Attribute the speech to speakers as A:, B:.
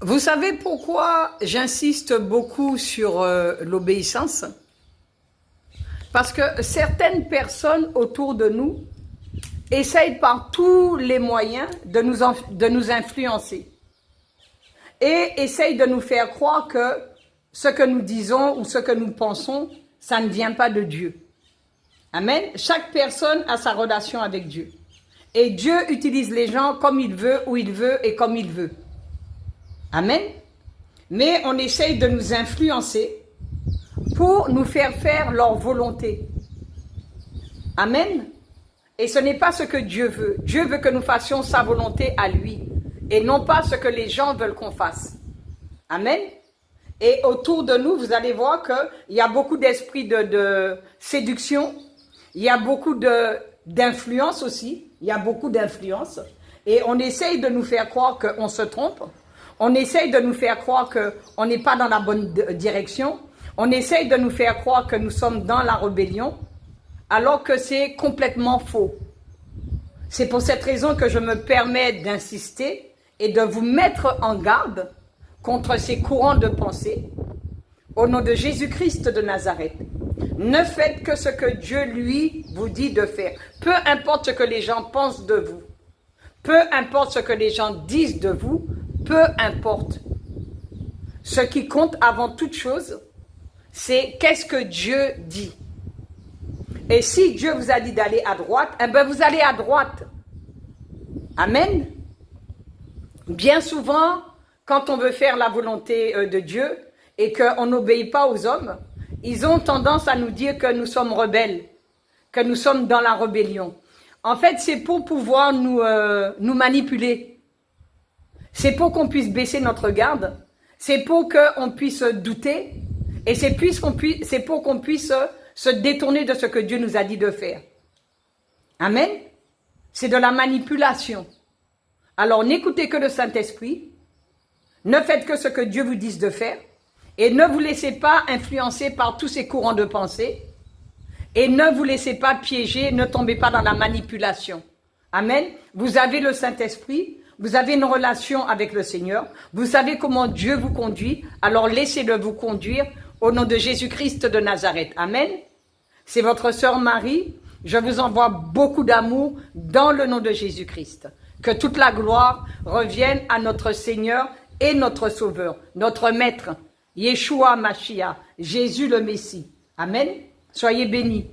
A: Vous savez pourquoi j'insiste beaucoup sur l'obéissance? Parce que certaines personnes autour de nous essayent par tous les moyens de nous influencer et essayent de nous faire croire que ce que nous disons ou ce que nous pensons, ça ne vient pas de Dieu. Amen. Chaque personne a sa relation avec Dieu. Et Dieu utilise les gens comme il veut, où il veut et comme il veut. Amen. Mais on essaye de nous influencer pour nous faire leur volonté. Amen. Et ce n'est pas ce que Dieu veut. Dieu veut que nous fassions sa volonté à lui et non pas ce que les gens veulent qu'on fasse. Amen. Et autour de nous, vous allez voir qu'il y a beaucoup d'esprits de séduction. Il y a beaucoup d'influence aussi. Il y a beaucoup d'influence. Et on essaye de nous faire croire qu'on se trompe. On essaye de nous faire croire qu'on n'est pas dans la bonne direction. On essaye de nous faire croire que nous sommes dans la rébellion, alors que c'est complètement faux. C'est pour cette raison que je me permets d'insister et de vous mettre en garde contre ces courants de pensée. Au nom de Jésus-Christ de Nazareth, ne faites que ce que Dieu, lui, vous dit de faire. Peu importe ce que les gens pensent de vous. Peu importe ce que les gens disent de vous. Peu importe. Ce qui compte avant toute chose, c'est qu'est-ce que Dieu dit. Et si Dieu vous a dit d'aller à droite, eh bien vous allez à droite. Amen. Bien souvent, quand on veut faire la volonté de Dieu et qu'on n'obéit pas aux hommes, ils ont tendance à nous dire que nous sommes rebelles, que nous sommes dans la rébellion. En fait, c'est pour pouvoir nous manipuler. C'est pour qu'on puisse baisser notre garde. C'est pour qu'on puisse douter. Et c'est pour qu'on puisse se détourner de ce que Dieu nous a dit de faire. Amen. C'est de la manipulation. Alors n'écoutez que le Saint-Esprit. Ne faites que ce que Dieu vous dise de faire. Et ne vous laissez pas influencer par tous ces courants de pensée. Et ne vous laissez pas piéger, ne tombez pas dans la manipulation. Amen. Vous avez le Saint-Esprit. Vous avez une relation avec le Seigneur. Vous savez comment Dieu vous conduit. Alors laissez-le vous conduire au nom de Jésus-Christ de Nazareth. Amen. C'est votre sœur Marie. Je vous envoie beaucoup d'amour dans le nom de Jésus-Christ. Que toute la gloire revienne à notre Seigneur et notre Sauveur, notre Maître, Yeshua Mashiach, Jésus le Messie. Amen. Soyez bénis.